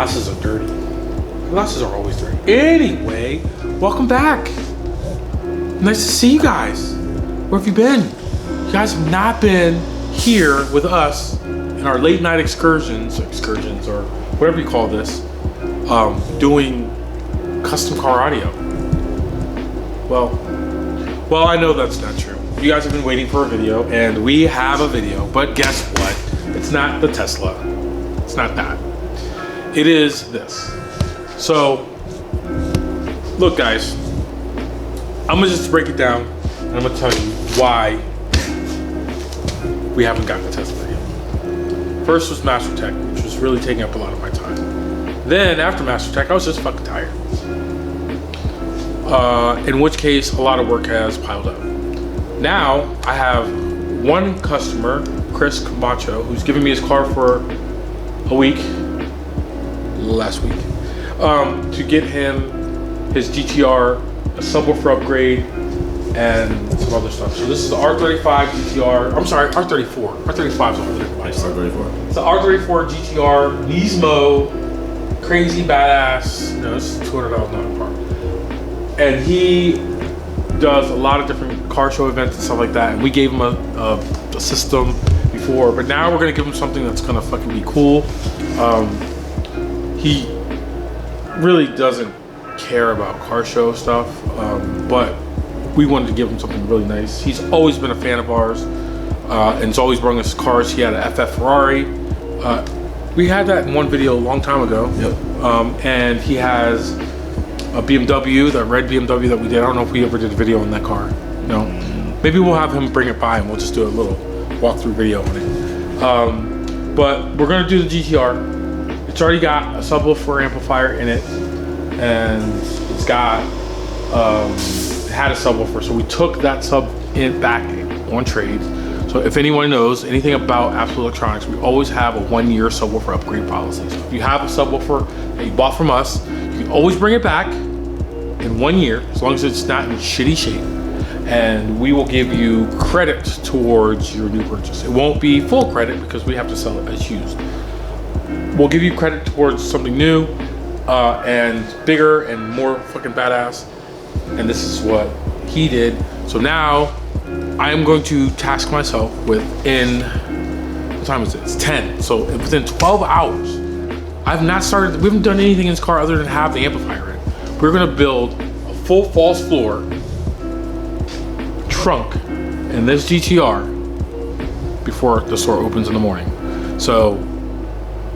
glasses are dirty. My glasses are always dirty. Anyway, welcome back. Nice to see you guys. Where have you been? You guys have not been here with us in our late night excursions or whatever you call this, doing custom car audio. Well, I know that's not true. You guys have been waiting for a video, and we have a video, but guess what? It's not the Tesla. It's not that. It is this. So, look guys, I'm gonna just break it down, and I'm gonna tell you why we haven't gotten the Tesla yet. First was Master Tech, which was really taking up a lot of my time. Then after Master Tech, I was just fucking tired. In which case, a lot of work has piled up. Now, I have one customer, Chris Camacho, who's giving me his car for a week, last week, to get him his GTR, a subwoofer upgrade, and some other stuff. So this is the R35 GTR, I'm sorry, R34. R35 is all the R34. It's the R34 GTR, Nismo, crazy badass, you know, this is $200 car. And he does a lot of different car show events and stuff like that. And we gave him a system before, but now we're gonna give him something that's gonna fucking be cool. He really doesn't care about car show stuff, but we wanted to give him something really nice. He's always been a fan of ours, and he's always brought us cars. He had an FF Ferrari. We had that in one video a long time ago. Yep. And he has a BMW, that red BMW that we did. I don't know if we ever did a video on that car. No. Maybe we'll have him bring it by and we'll just do a little walkthrough video on it. But we're gonna do the GTR. It's already got a subwoofer amplifier in it, and it's got it had a subwoofer. So we took that sub in back on trade. So if anyone knows anything about Absolute Electronics, we always have a 1-year subwoofer upgrade policy. So if you have a subwoofer that you bought from us, you can always bring it back in 1 year, as long as it's not in shitty shape, and we will give you credit towards your new purchase. It won't be full credit because we have to sell it as used. We'll give you credit towards something new and bigger and more fucking badass. And this is what he did. So now I am going to task myself within, what time is it? It's 10. So within 12 hours, I've not started, we haven't done anything in this car other than have the amplifier in. We're gonna build a full false floor trunk in this GTR before the store opens in the morning. So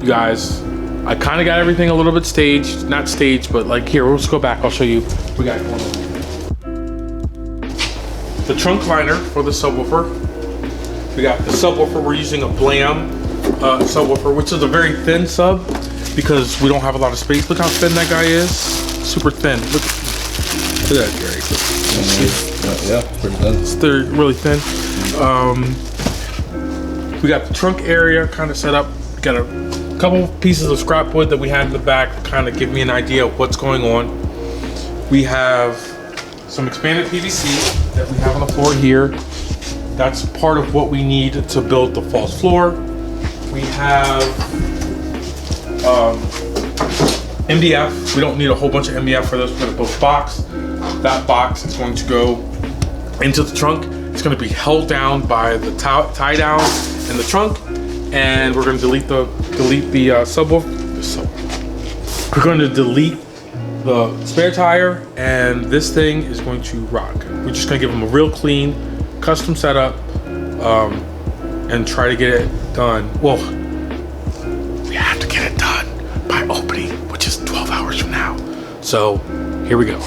you guys, I kind of got everything a little bit staged, not staged, but like here, let's go back, I'll show you what we got going on. The trunk liner for the subwoofer. We got the subwoofer, we're using a Blam subwoofer, which is a very thin sub because we don't have a lot of space. Look how thin that guy is, super thin. Look at that, Gary. Yeah, pretty thin. They're really thin. We got the trunk area kind of set up. We got a couple pieces of scrap wood that we had in the back to kind of give me an idea of what's going on. We have some expanded PVC that we have on the floor here. That's part of what we need to build the false floor. We have MDF. We don't need a whole bunch of MDF for this. We're gonna build a box. That box is going to go into the trunk. It's gonna be held down by the tie down in the trunk, and we're gonna delete the subwoofer. We're going to delete the spare tire, and this thing is going to rock. We're just gonna give them a real clean, custom setup, and try to get it done. Well, we have to get it done by opening, which is 12 hours from now. So here we go.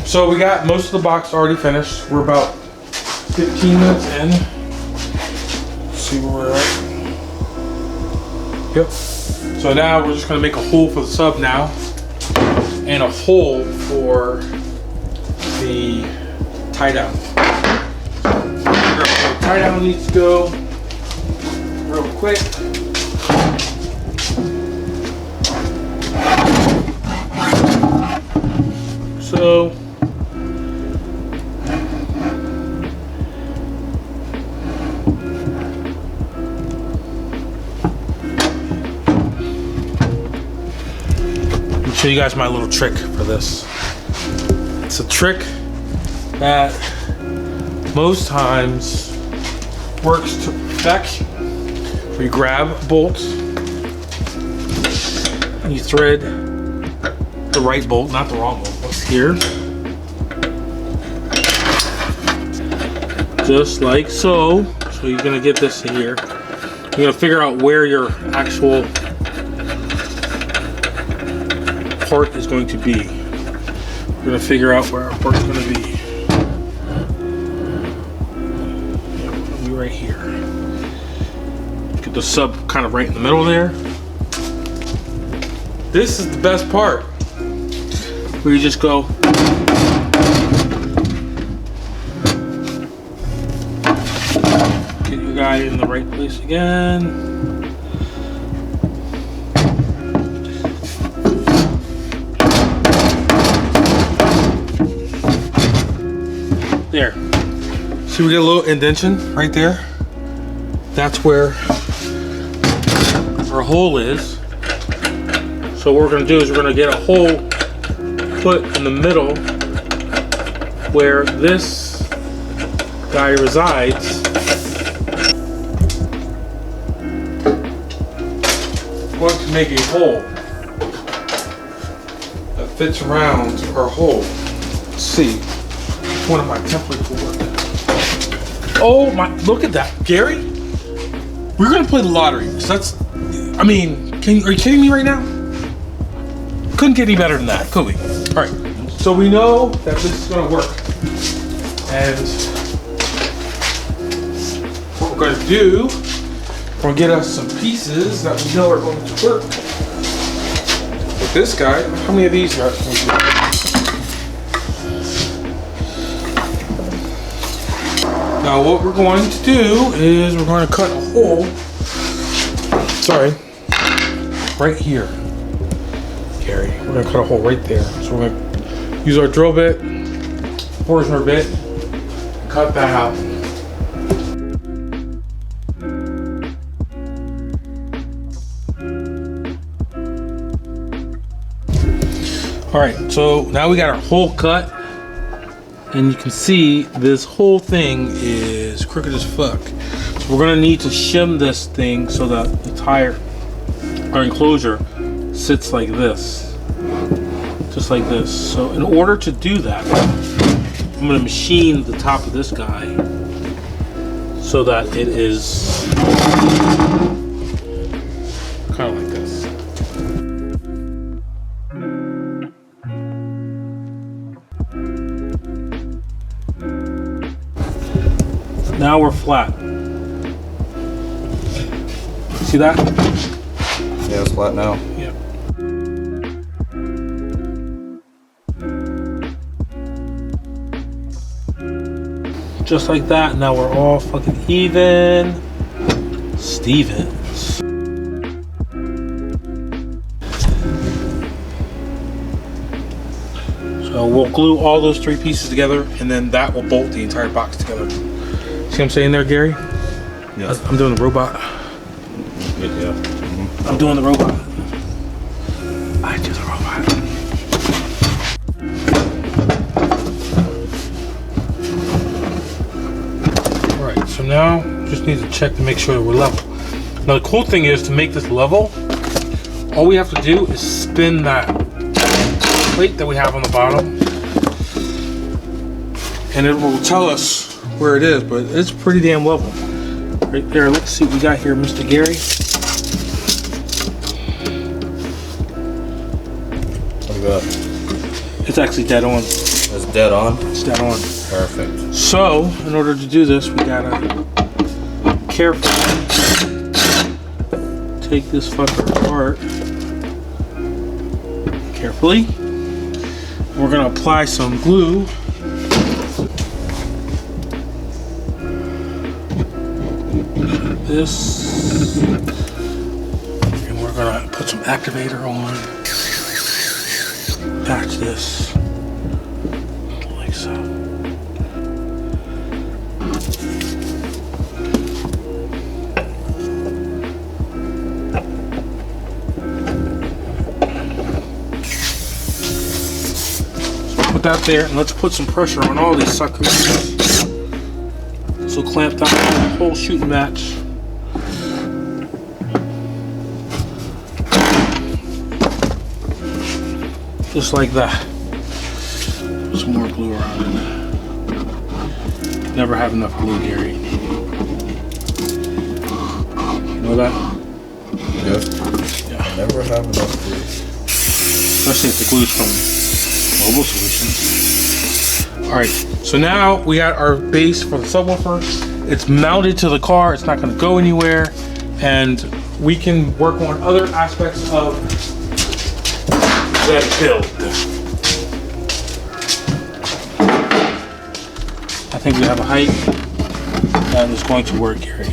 So we got most of the box already finished. We're about 15 minutes in. Let's see where we're at. Yep. So now we're just gonna make a hole for the sub now, and a hole for the tie down. So the tie down needs to go real quick. So let me show you guys my little trick for this. It's a trick that most times works to perfection. Where you grab bolts and you thread the right bolt, not the wrong bolt. What's here? Just like so. So you're gonna get this here. You're gonna figure out where your actual part is going to be. We're gonna figure out where our part's gonna be. Right here. Get the sub kind of right in the middle there. This is the best part. Where you just go. Get your guy in the right place again. There. See, we get a little indentation right there. That's where our hole is. So what we're gonna do is we're gonna get a hole put in the middle where this guy resides. We're going to make a hole that fits around our hole. Let's see. One of my templates will work. Oh my, look at that, Gary. We're gonna play the lottery. So that's, I mean, are you kidding me right now? Couldn't get any better than that, could we? All right, so we know that this is gonna work. And what we're gonna do, we're gonna get us some pieces that we know are going to work. With this guy, how many of these guys can we do? Now what we're going to do is we're going to cut a hole, sorry, right here, Gary. We're going to cut a hole right there. So we're going to use our drill bit, Forstner bit, and cut that out. All right, so now we got our hole cut. And you can see this whole thing is crooked as fuck. So we're gonna need to shim this thing so that the tire, our enclosure, sits like this. Just like this. So in order to do that, I'm gonna machine the top of this guy so that it is kind of like this. Now we're flat. See that? Yeah, it's flat now. Yeah. Just like that. Now we're all fucking even. Stevens. So we'll glue all those three pieces together, and then that will bolt the entire box together. See what I'm saying there, Gary? Yeah. I'm doing the robot. Yeah. Mm-hmm. I'm doing the robot. I do the robot. Alright, so now just need to check to make sure that we're level. Now the cool thing is to make this level, all we have to do is spin that plate that we have on the bottom, and it will tell us where it is, but it's pretty damn level. Right there, let's see what we got here, Mr. Gary. What do you got? It's actually dead on. It's dead on? It's dead on. Perfect. So, in order to do this, we gotta carefully take this fucker apart. Carefully. We're gonna apply some glue. This And we're gonna put some activator on. Patch this like so. Put that there, and let's put some pressure on all these suckers. So clamp down the whole shooting match. Just like that. Put some more glue around it. Never have enough glue, Gary. You know that? Yes. Yeah. Never have enough glue. Especially if the glue's from Mobile Solutions. Alright, so now we got our base for the subwoofer. It's mounted to the car, it's not gonna go anywhere, and we can work on other aspects of that build. I think we have a height that is going to work, Gary.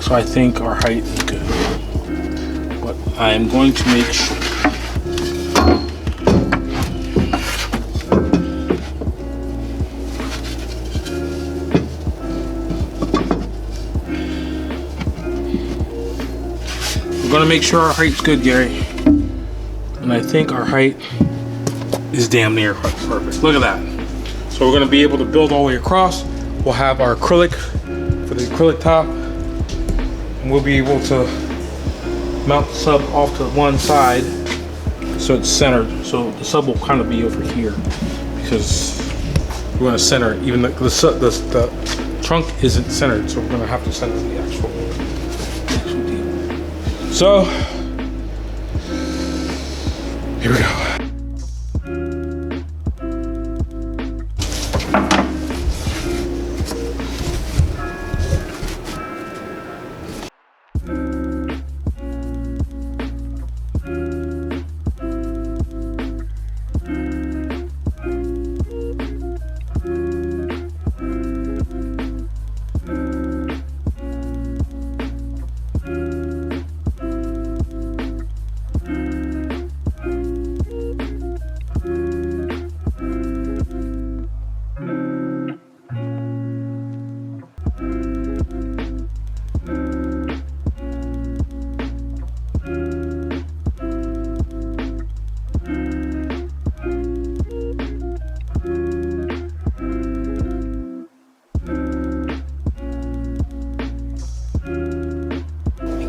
So I think our height is good. But I am going to make sure. We're gonna make sure our height's good, Gary. And I think our height is damn near perfect. Look at that. So we're gonna be able to build all the way across. We'll have our acrylic for the acrylic top. And we'll be able to mount the sub off to one side so it's centered. So the sub will kind of be over here because we're gonna center it. Even the trunk isn't centered, so we're gonna have to center the actual deal. So, here we go.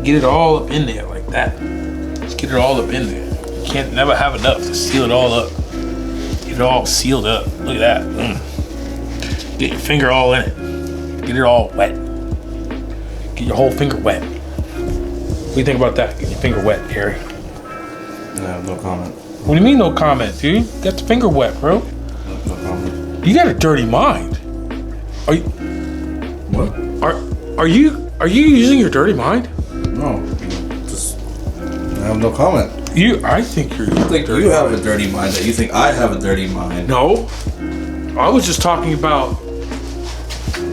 Get it all up in there like that. Just get it all up in there. You can't never have enough to seal it all up. Get it all sealed up. Look at that. Get your finger all in it. Get it all wet. Get your whole finger wet. What do you think about that? Get your finger wet, Gary. No, no comment. What do you mean no comment, dude? Get the finger wet, bro. No comment. You got a dirty mind. Are you? What? Are you using your dirty mind? No, just I have no comment. I think you're. I think you have a dirty mind. That you think I have a dirty mind. No, I was just talking about.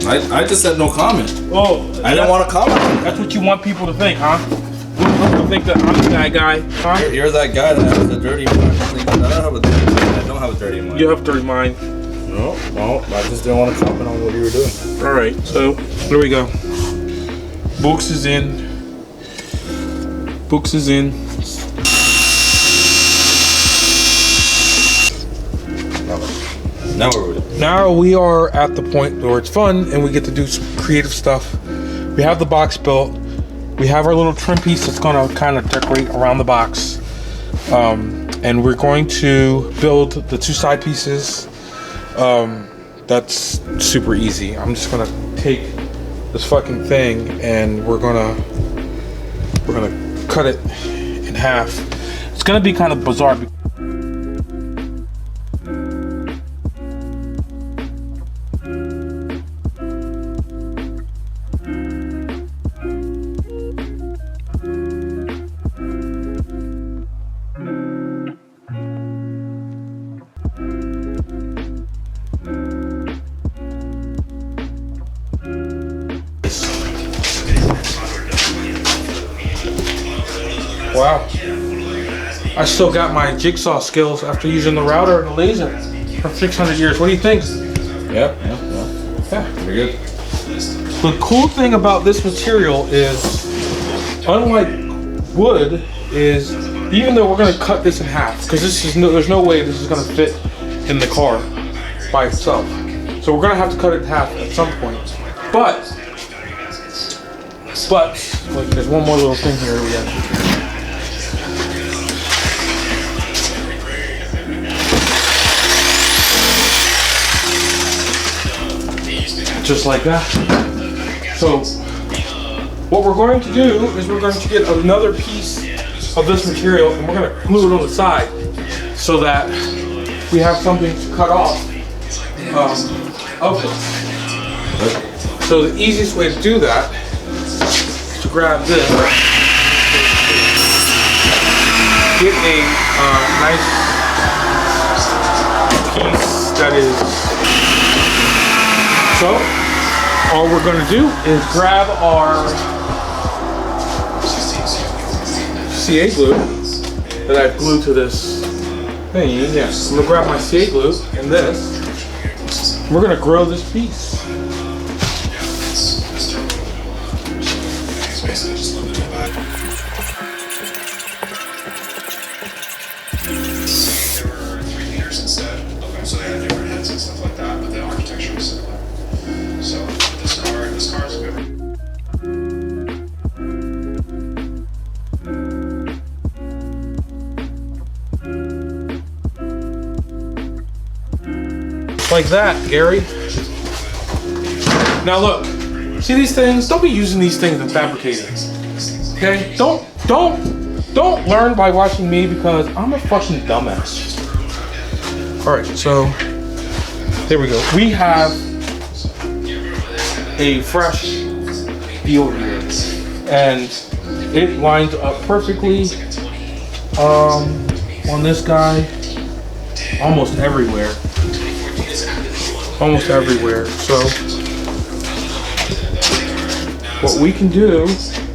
I just said no comment. Oh, I didn't want to comment. That's what you want people to think, huh? You want people to think that I'm the bad guy, huh? You're that guy that has a dirty mind. I think that I have a dirty mind. I don't have a dirty mind. You have a dirty mind. No, I just didn't want to comment on what you were doing. All right, so here we go. Books is in. Books is in. Now we are at the point where it's fun and we get to do some creative stuff. We have the box built. We have our little trim piece that's gonna kind of decorate around the box. And we're going to build the two side pieces. That's super easy. I'm just gonna take this fucking thing and we're gonna cut it in half. It's gonna be kind of bizarre. Wow. I still got my jigsaw skills after using the router and the laser for 600 years. What do you think? Yeah. Pretty good. The cool thing about this material is, unlike wood, is even though we're going to cut this in half, because there's no way this is going to fit in the car by itself. So we're going to have to cut it in half at some point. But like, there's one more little thing here we have. Just like that. So what we're going to do is we're going to get another piece of this material and we're going to glue it on the side so that we have something to cut off of this. So the easiest way to do that is to grab this, get a nice piece that is, so all we're going to do is grab our CA glue that I've glued to this thing. Yeah, I'm going to grab my CA glue and this. We're going to grow this piece. There were 3 meters instead. Okay, so they had different heads and stuff like that, but the architecture was similar. So this car is good. Like that, Gary. Now look, see these things? Don't be using these things in fabricating. Okay? Don't learn by watching me because I'm a fucking dumbass. Alright, so there we go. We have a fresh deal here. And it lines up perfectly on this guy almost everywhere. Almost everywhere. So what we can do,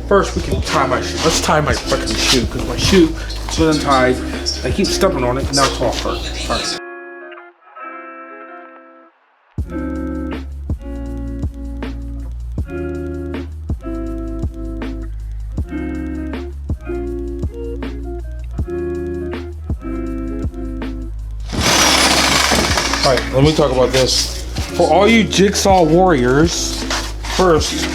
first we can tie my shoe. Let's tie my fucking shoe because my shoe is untied. I keep stepping on it and now it's all hurt. Alright. Alright, let me talk about this. For all you jigsaw warriors, first,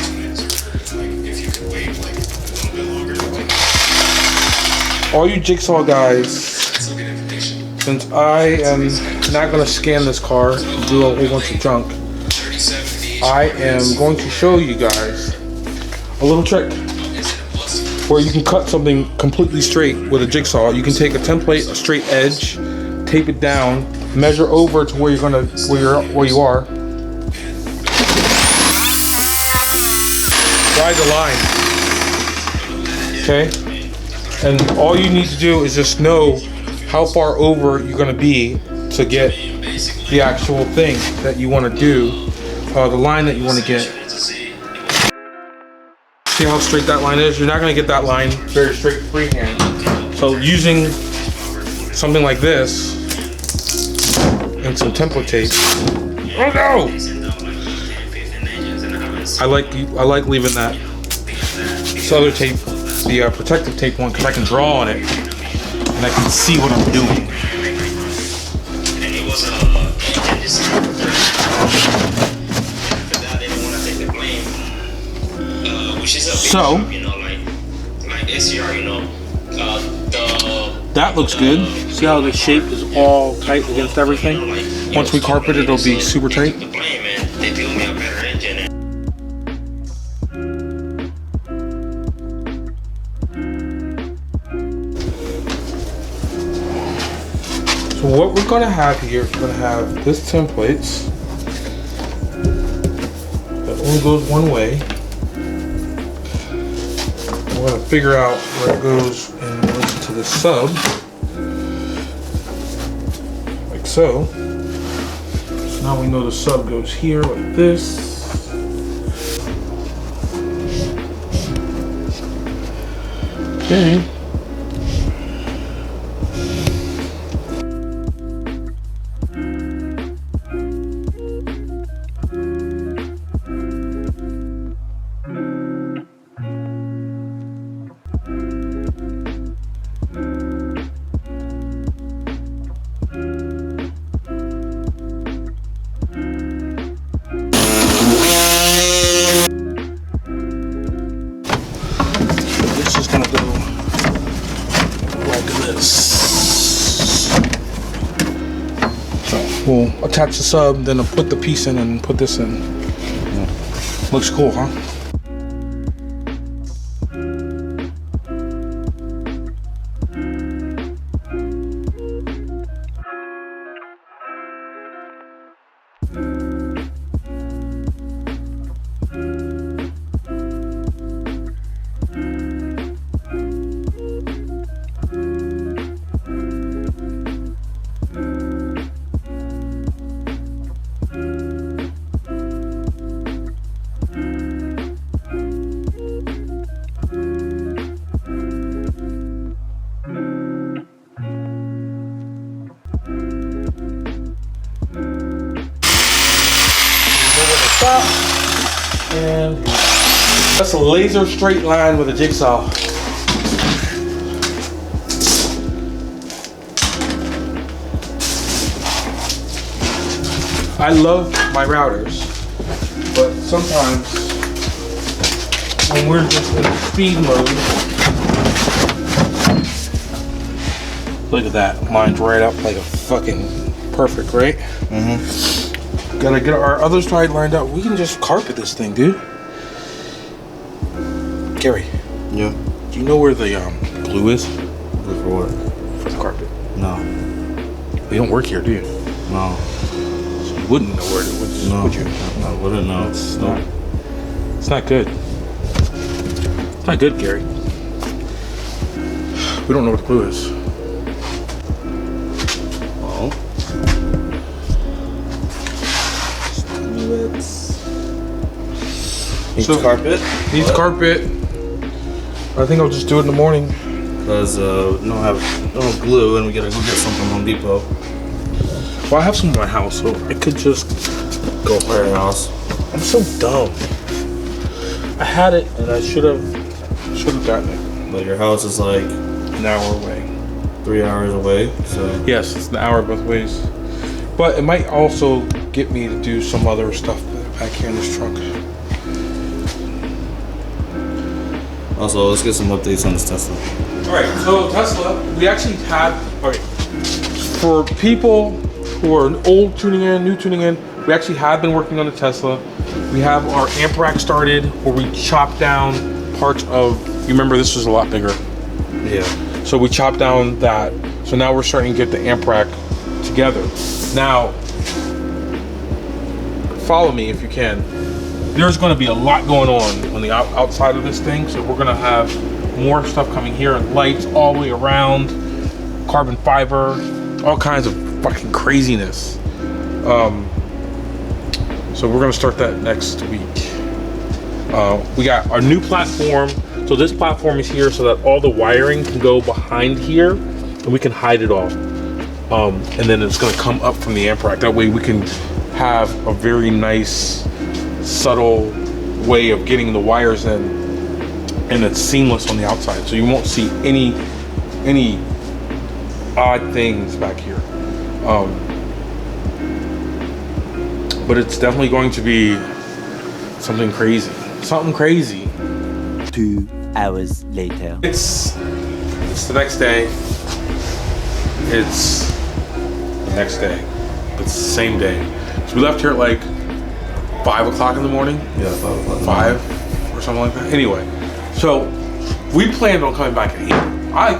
all you jigsaw guys, since I am not going to scan this car and do a whole bunch of junk, I am going to show you guys a little trick where you can cut something completely straight with a jigsaw. You can take a template, a straight edge, tape it down, measure over to where where you are. Ride the line. Okay? And all you need to do is just know how far over you're gonna be to get the actual thing that you wanna do, the line that you wanna get. See how straight that line is? You're not gonna get that line very straight freehand. So using something like this, and some template tape. Oh no! I like leaving that this other tape, the protective tape one, because I can draw on it and I can see what I'm doing. So that looks good. See how the shape is all tight against everything? Once we carpet it, it'll be super tight. So what we're gonna have here, we're gonna have this templates that only goes one way. We're gonna figure out where it goes in relation to the sub. Like so. So now we know the sub goes here like this. Okay. we'll attach the sub, then I'll put the piece in and put this in. Yeah. Looks cool, huh? Stop. And that's a laser straight line with a jigsaw. I love my routers, but sometimes when we're just in speed mode, look at that, mine's right up like a fucking perfect, right? Mm-hmm. Gotta get our other side lined up. We can just carpet this thing, dude. Gary. Yeah. Do you know where the glue is? Glue for what? For the carpet. No. You don't work here, do you? No. So you wouldn't know where it was, would you? I wouldn't know. It's not good. It's not good, Gary. We don't know what the glue is. Oh. Needs carpet? Needs carpet. I think I'll just do it in the morning. Because we don't have no glue and we gotta go get some from Home Depot. Well, I have some in my house, so I could just go Where your house? I'm so dumb. I had it and I should have gotten it. But your house is like An hour away. 3 hours away, so. Yes, it's an hour both ways. But it might also get me to do some other stuff back here in this truck. Also, let's get some updates on this Tesla. Alright, so Tesla, we actually had, okay, for people who are old tuning in, new tuning in, we actually have been working on the Tesla. We have our amp rack started where we chopped down parts of, you remember this was a lot bigger. Yeah. So we chopped down that. So now we're starting to get the amp rack together. Now, follow me if you can. There's going to be a lot going on the outside of this thing. So we're going to have more stuff coming here, and lights all the way around, carbon fiber, all kinds of fucking craziness. So we're going to start that next week. We got our new platform. So this platform is here so that all the wiring can go behind here and we can hide it all. And then it's going to come up from the amp rack. That way we can have a very nice, subtle way of getting the wires in, and it's seamless on the outside. So you won't see any odd things back here. But it's definitely going to be something crazy. Something crazy. 2 hours later. It's the next day. It's the next day. It's the same day. So we left here at like 5 o'clock in the morning. Yeah, 5 o'clock. 5 or something like that. Anyway, so we planned on coming back at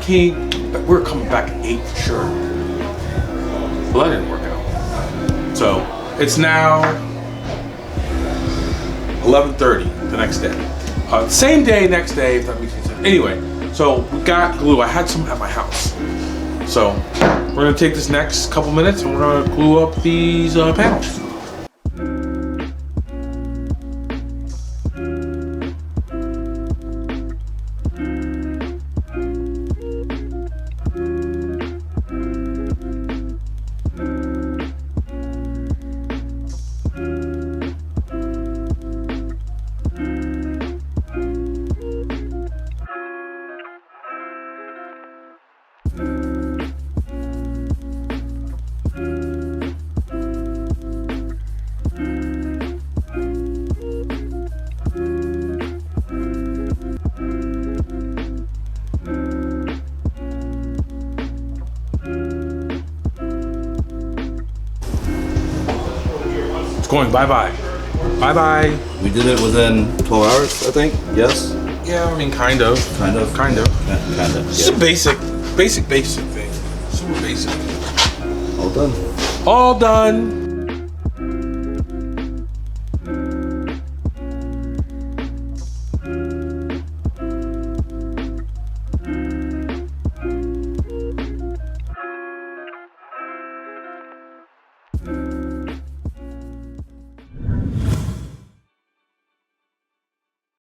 8. We're coming back at 8 for sure. Well, that didn't work out. So it's now 11:30 the next day. Same day, next day, if that makes any sense. Anyway, so we got glue. I had some at my house. So we're gonna take this next couple minutes and we're gonna glue up these panels. going bye-bye. Bye-bye. We did it within 12 hours, I think. Yes. Yeah, I mean, kind of. Kind of. Kind of. Kind of. It's a basic thing. Super basic. All done. All done.